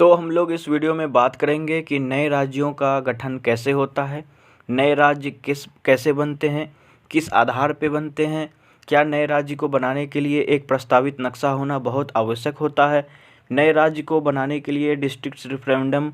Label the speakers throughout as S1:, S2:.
S1: तो हम लोग इस वीडियो में बात करेंगे कि नए राज्यों का गठन कैसे होता है, नए राज्य कैसे बनते हैं, किस आधार पे बनते हैं, क्या नए राज्य को बनाने के लिए एक प्रस्तावित नक्शा होना बहुत आवश्यक होता है, नए राज्य को बनाने के लिए डिस्ट्रिक्ट रेफरेंडम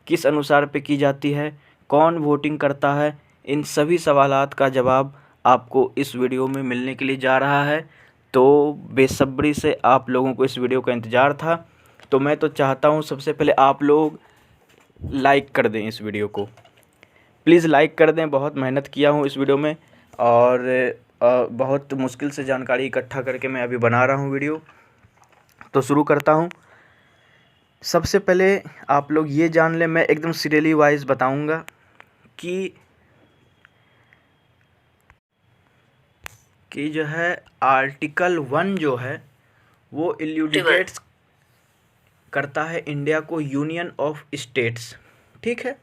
S1: किस अनुसार पे की जाती है, कौन वोटिंग करता है। इन सभी सवालात का जवाब आपको इस वीडियो में मिलने के लिए जा रहा है। तो बेसब्री से आप लोगों को इस वीडियो का इंतज़ार था। तो मैं तो चाहता हूँ सबसे पहले आप लोग लाइक कर दें इस वीडियो को, प्लीज़ लाइक कर दें। बहुत मेहनत किया हूँ इस वीडियो में और बहुत मुश्किल से जानकारी इकट्ठा करके मैं अभी बना रहा हूँ वीडियो। तो शुरू करता हूँ। सबसे पहले आप लोग ये जान लें, मैं एकदम सीरियली वाइज बताऊँगा कि जो है आर्टिकल 1 जो है वो इल्यूडिकेट्स करता है इंडिया को यूनियन ऑफ स्टेट्स, ठीक है।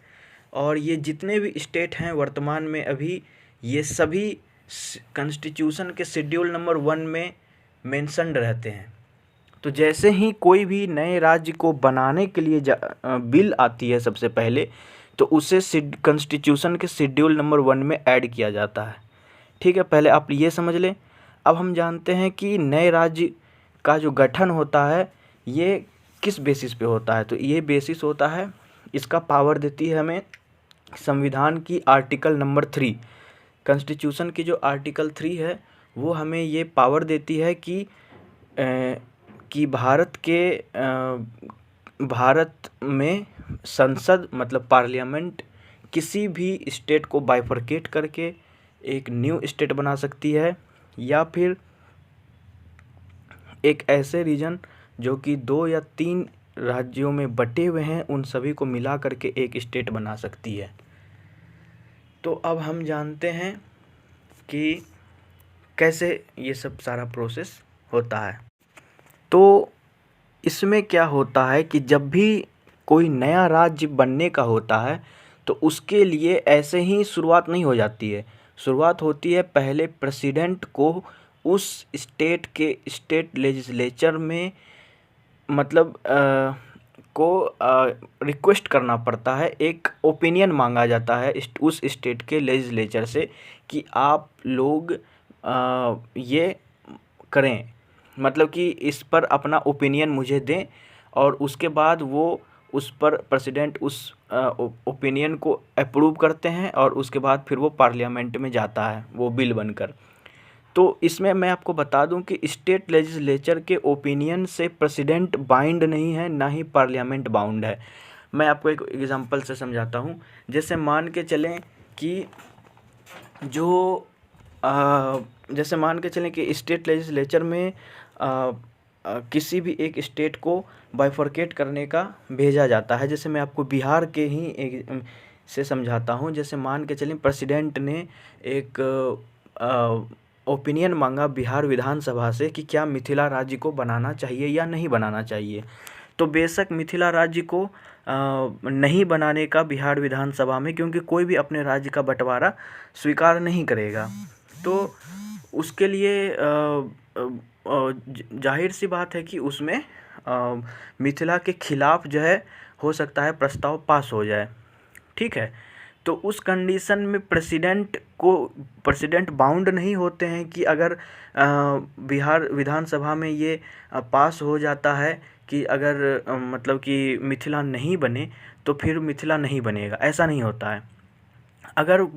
S1: और ये जितने भी स्टेट हैं वर्तमान में अभी, ये सभी कॉन्स्टिट्यूशन के शेड्यूल नंबर 1 में मेंशन्ड रहते हैं। तो जैसे ही कोई भी नए राज्य को बनाने के लिए बिल आती है सबसे पहले, तो उसे कॉन्स्टिट्यूशन के शेड्यूल नंबर 1 में ऐड किया जाता है, ठीक है। पहले आप ये समझ लें। अब हम जानते हैं कि नए राज्य का जो गठन होता है ये किस बेसिस पे होता है। तो ये बेसिस होता है, इसका पावर देती है हमें संविधान की आर्टिकल नंबर 3। कॉन्स्टिट्यूशन की जो आर्टिकल 3 है वो हमें ये पावर देती है कि भारत में संसद मतलब पार्लियामेंट किसी भी स्टेट को बाइफरकेट करके एक न्यू स्टेट बना सकती है, या फिर एक ऐसे रीजन जो कि 2 या 3 राज्यों में बटे हुए हैं उन सभी को मिला करके एक स्टेट बना सकती है। तो अब हम जानते हैं कि कैसे ये सब सारा प्रोसेस होता है। तो इसमें क्या होता है कि जब भी कोई नया राज्य बनने का होता है तो उसके लिए ऐसे ही शुरुआत नहीं हो जाती है। शुरुआत होती है पहले प्रेसिडेंट को उस स्टेट के स्टेट लेजिस्लेचर में मतलब रिक्वेस्ट करना पड़ता है, एक ओपिनियन मांगा जाता है उस स्टेट के लेजिस्लेचर से कि आप लोग ये करें, मतलब कि इस पर अपना ओपिनियन मुझे दें। और उसके बाद वो उस पर प्रेसिडेंट उस ओपिनियन को अप्रूव करते हैं और उसके बाद फिर वो पार्लियामेंट में जाता है वो बिल बनकर। तो इसमें मैं आपको बता दूं कि स्टेट लेजिस्लेचर के ओपिनियन से प्रेसिडेंट बाइंड नहीं है, ना ही पार्लियामेंट बाउंड है। मैं आपको एक एग्जांपल से समझाता हूं। जैसे मान के चलें कि स्टेट लेजिस्लेचर में किसी भी एक स्टेट को बाइफरकेट करने का भेजा जाता है। जैसे मैं आपको बिहार के ही से समझाता हूँ। जैसे मान के चलें प्रेसिडेंट ने एक ओपिनियन मांगा बिहार विधानसभा से कि क्या मिथिला राज्य को बनाना चाहिए या नहीं बनाना चाहिए। तो बेशक मिथिला राज्य को नहीं बनाने का बिहार विधानसभा में, क्योंकि कोई भी अपने राज्य का बंटवारा स्वीकार नहीं करेगा। तो उसके लिए जाहिर सी बात है कि उसमें मिथिला के खिलाफ जो है हो सकता है प्रस्ताव पास हो जाए, ठीक है। तो उस कंडीशन में प्रेसिडेंट बाउंड नहीं होते हैं कि अगर बिहार विधानसभा में ये पास हो जाता है कि अगर मतलब कि मिथिला नहीं बने तो फिर मिथिला नहीं बनेगा, ऐसा नहीं होता है। अगर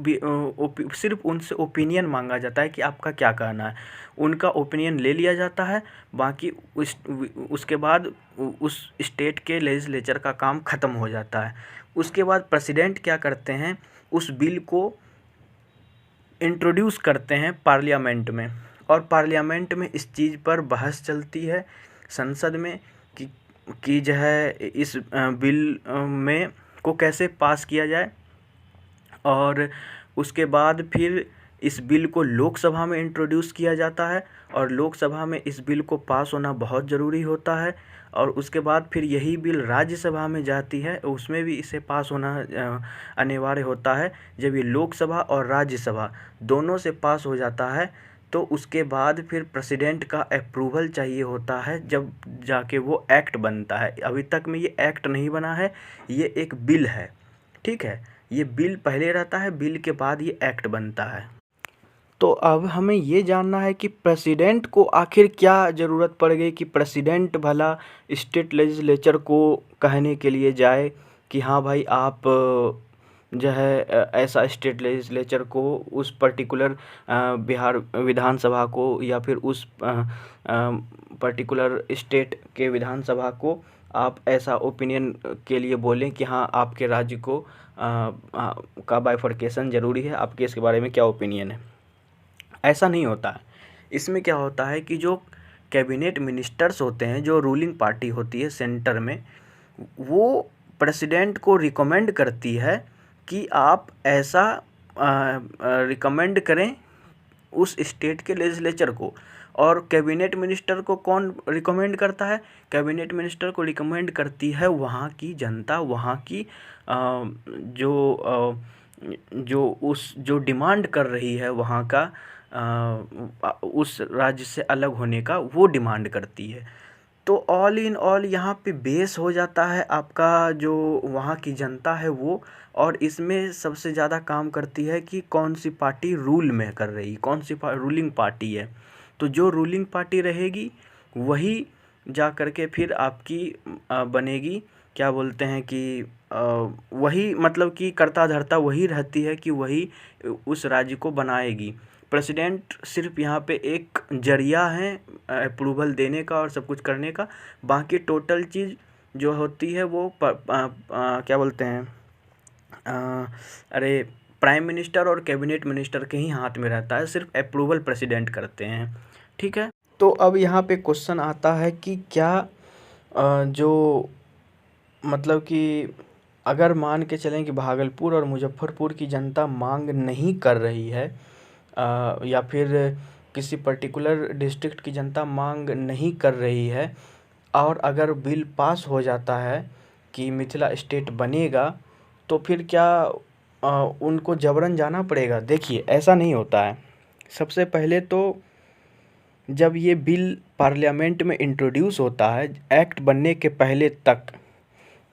S1: सिर्फ उनसे ओपिनियन मांगा जाता है कि आपका क्या कहना है, उनका ओपिनियन ले लिया जाता है। बाकी उसके बाद उस स्टेट के लेजिस्लेचर का काम ख़त्म हो जाता है। उसके बाद प्रेसिडेंट क्या करते हैं, उस बिल को इंट्रोड्यूस करते हैं पार्लियामेंट में, और पार्लियामेंट में इस चीज़ पर बहस चलती है संसद में कि जो है इस बिल में को कैसे पास किया जाए। और उसके बाद फिर इस बिल को लोकसभा में इंट्रोड्यूस किया जाता है, और लोकसभा में इस बिल को पास होना बहुत ज़रूरी होता है। और उसके बाद फिर यही बिल राज्यसभा में जाती है, उसमें भी इसे पास होना अनिवार्य होता है। जब ये लोकसभा और राज्यसभा दोनों से पास हो जाता है तो उसके बाद फिर प्रेसिडेंट का अप्रूवल चाहिए होता है, जब जाके वो एक्ट बनता है। अभी तक में ये एक्ट नहीं बना है, ये एक बिल है, ठीक है। ये बिल पहले रहता है, बिल के बाद ये एक्ट बनता है। तो अब हमें ये जानना है कि प्रेसिडेंट को आखिर क्या ज़रूरत पड़ गई कि प्रेसिडेंट भला स्टेट लेजिस्लेचर को कहने के लिए जाए कि हाँ भाई आप जो है ऐसा स्टेट लेजिस्लेचर को उस पर्टिकुलर बिहार विधानसभा को या फिर उस पर्टिकुलर स्टेट के विधानसभा को आप ऐसा ओपिनियन के लिए बोलें कि हाँ आपके राज्य को का बाइफर्केशन ज़रूरी है, आपके इसके बारे में क्या ओपिनियन है। ऐसा नहीं होता है। इसमें क्या होता है कि जो कैबिनेट मिनिस्टर्स होते हैं, जो रूलिंग पार्टी होती है सेंटर में, वो प्रेसिडेंट को रिकमेंड करती है कि आप ऐसा रिकमेंड करें उस स्टेट के लेजिस्लेचर को। और कैबिनेट मिनिस्टर को कौन रिकमेंड करता है? कैबिनेट मिनिस्टर को रिकमेंड करती है वहाँ की जनता, वहाँ की जो डिमांड कर रही है वहाँ का उस राज्य से अलग होने का, वो डिमांड करती है। तो ऑल इन ऑल यहाँ पे बेस हो जाता है आपका जो वहाँ की जनता है वो। और इसमें सबसे ज़्यादा काम करती है कि कौन सी पार्टी रूल में कर रही, कौन सी रूलिंग पार्टी है। तो जो रूलिंग पार्टी रहेगी वही जा कर के फिर आपकी बनेगी, क्या बोलते हैं कि वही, मतलब कि कर्ता धर्ता वही रहती है कि वही उस राज्य को बनाएगी। प्रेसिडेंट सिर्फ यहाँ पे एक जरिया है अप्रूवल देने का और सब कुछ करने का। बाकी टोटल चीज़ जो होती है वो क्या बोलते हैं अरे प्राइम मिनिस्टर और कैबिनेट मिनिस्टर के ही हाथ में रहता है, सिर्फ अप्रूवल प्रेसिडेंट करते हैं, ठीक है। तो अब यहाँ पे क्वेश्चन आता है कि क्या जो मतलब कि अगर मान के चलें कि भागलपुर और मुजफ्फरपुर की जनता मांग नहीं कर रही है या फिर किसी पर्टिकुलर डिस्ट्रिक्ट की जनता मांग नहीं कर रही है, और अगर बिल पास हो जाता है कि मिथिला स्टेट बनेगा, तो फिर क्या उनको जबरन जाना पड़ेगा? देखिए ऐसा नहीं होता है। सबसे पहले तो जब ये बिल पार्लियामेंट में इंट्रोड्यूस होता है, एक्ट बनने के पहले तक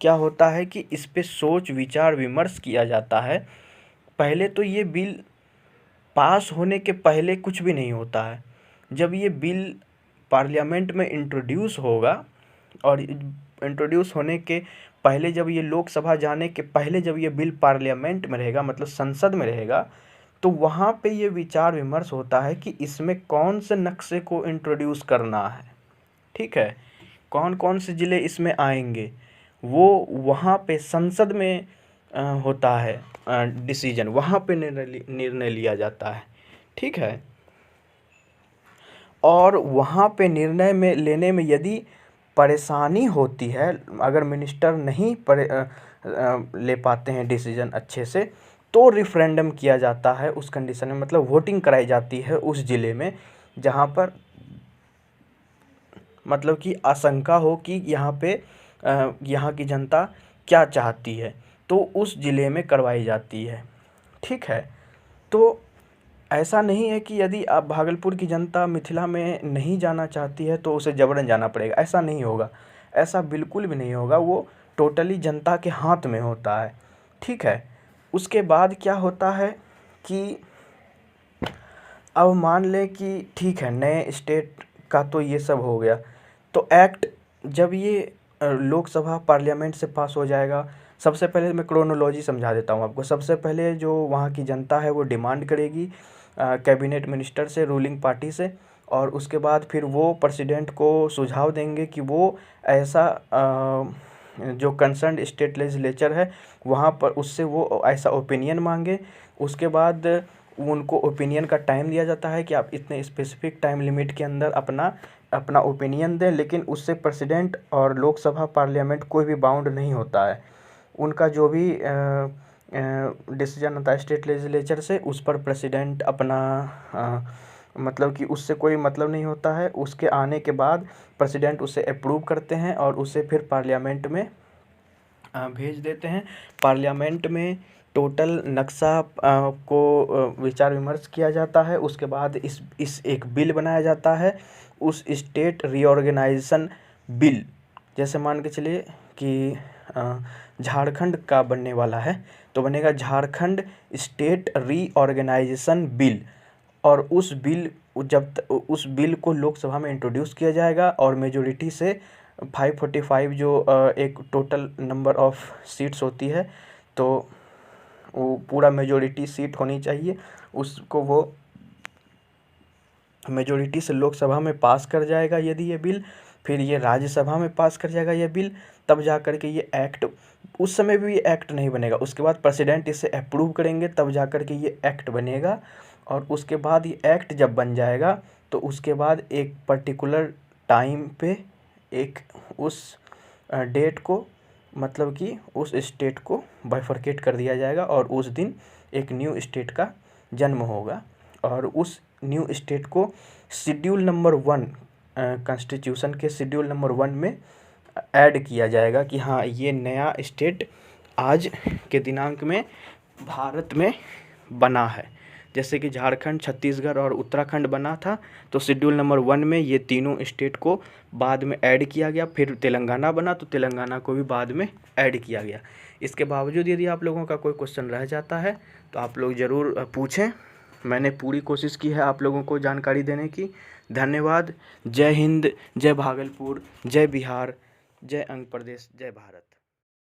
S1: क्या होता है कि इस पे सोच विचार विमर्श किया जाता है। पहले तो ये बिल पास होने के पहले कुछ भी नहीं होता है। जब ये बिल पार्लियामेंट में इंट्रोड्यूस होगा और इंट्रोड्यूस होने के पहले, जब ये लोकसभा जाने के पहले जब ये बिल पार्लियामेंट में रहेगा, मतलब संसद में रहेगा, तो वहाँ पे ये विचार विमर्श होता है कि इसमें कौन से नक्शे को इंट्रोड्यूस करना है, ठीक है, कौन कौन से ज़िले इसमें आएंगे, वो वहाँ पे संसद में होता है डिसीजन, वहाँ पे निर्णय लिया जाता है, ठीक है। और वहाँ पे निर्णय में लेने में यदि परेशानी होती है, अगर मिनिस्टर नहीं ले पाते हैं डिसीजन अच्छे से, तो रिफरेंडम किया जाता है उस कंडीशन में, मतलब वोटिंग कराई जाती है उस ज़िले में जहाँ पर मतलब कि आशंका हो कि यहाँ पे यहाँ की जनता क्या चाहती है, तो उस ज़िले में करवाई जाती है, ठीक है। तो ऐसा नहीं है कि यदि आप भागलपुर की जनता मिथिला में नहीं जाना चाहती है तो उसे ज़बरन जाना पड़ेगा, ऐसा नहीं होगा, ऐसा बिल्कुल भी नहीं होगा। वो टोटली जनता के हाथ में होता है, ठीक है। उसके बाद क्या होता है कि अब मान लें कि ठीक है, नए स्टेट का तो ये सब हो गया, तो एक्ट जब ये लोकसभा पार्लियामेंट से पास हो जाएगा, सबसे पहले मैं क्रोनोलॉजी समझा देता हूँ आपको। सबसे पहले जो वहाँ की जनता है वो डिमांड करेगी कैबिनेट मिनिस्टर से, रूलिंग पार्टी से, और उसके बाद फिर वो प्रेसिडेंट को सुझाव देंगे कि वो ऐसा जो कंसर्न स्टेट लेजिस्लेचर है वहाँ पर उससे वो ऐसा ओपिनियन मांगे। उसके बाद उनको ओपिनियन का टाइम दिया जाता है कि आप इतने स्पेसिफिक टाइम लिमिट के अंदर अपना ओपिनियन दें, लेकिन उससे प्रेसिडेंट और लोकसभा पार्लियामेंट कोई भी बाउंड नहीं होता है। उनका जो भी डिसीजन होता है स्टेट लेजिस्लेचर से, उस पर प्रेसिडेंट अपना मतलब कि उससे कोई मतलब नहीं होता है। उसके आने के बाद प्रेसिडेंट उसे अप्रूव करते हैं और उसे फिर पार्लियामेंट में भेज देते हैं। पार्लियामेंट में टोटल नक्शा को विचार विमर्श किया जाता है। उसके बाद इस एक बिल बनाया जाता है, उस स्टेट रीऑर्गेनाइजेशन बिल। जैसे मान के चलिए कि झारखंड का बनने वाला है, तो बनेगा झारखंड स्टेट रीऑर्गेनाइजेशन बिल। और उस बिल को लोकसभा में इंट्रोड्यूस किया जाएगा और मेजोरिटी से 545 जो एक टोटल नंबर ऑफ सीट्स होती है, तो वो पूरा मेजोरिटी सीट होनी चाहिए, उसको वो मेजोरिटी से लोकसभा में पास कर जाएगा यदि ये बिल, फिर ये राज्यसभा में पास कर जाएगा ये बिल, तब जा कर के ये एक्ट, उस समय भी ये एक्ट नहीं बनेगा, उसके बाद प्रेसिडेंट इसे अप्रूव करेंगे तब जा कर के ये एक्ट बनेगा। और उसके बाद ये एक्ट जब बन जाएगा तो उसके बाद एक पर्टिकुलर टाइम पे एक उस डेट को, मतलब कि उस स्टेट को बाइफरकेट कर दिया जाएगा और उस दिन एक न्यू स्टेट का जन्म होगा। और उस न्यू स्टेट को शेड्यूल नंबर 1 कॉन्स्टिट्यूशन के शेड्यूल नंबर 1 में ऐड किया जाएगा कि हाँ ये नया स्टेट आज के दिनांक में भारत में बना है। जैसे कि झारखंड, छत्तीसगढ़ और उत्तराखंड बना था, तो शेड्यूल नंबर 1 में ये तीनों स्टेट को बाद में ऐड किया गया। फिर तेलंगाना बना तो तेलंगाना को भी बाद में ऐड किया गया। इसके बावजूद यदि आप लोगों का कोई क्वेश्चन रह जाता है तो आप लोग ज़रूर पूछें। मैंने पूरी कोशिश की है आप लोगों को जानकारी देने की। धन्यवाद। जय हिंद, जय भागलपुर, जय बिहार, जय आंध्र प्रदेश, जय भारत।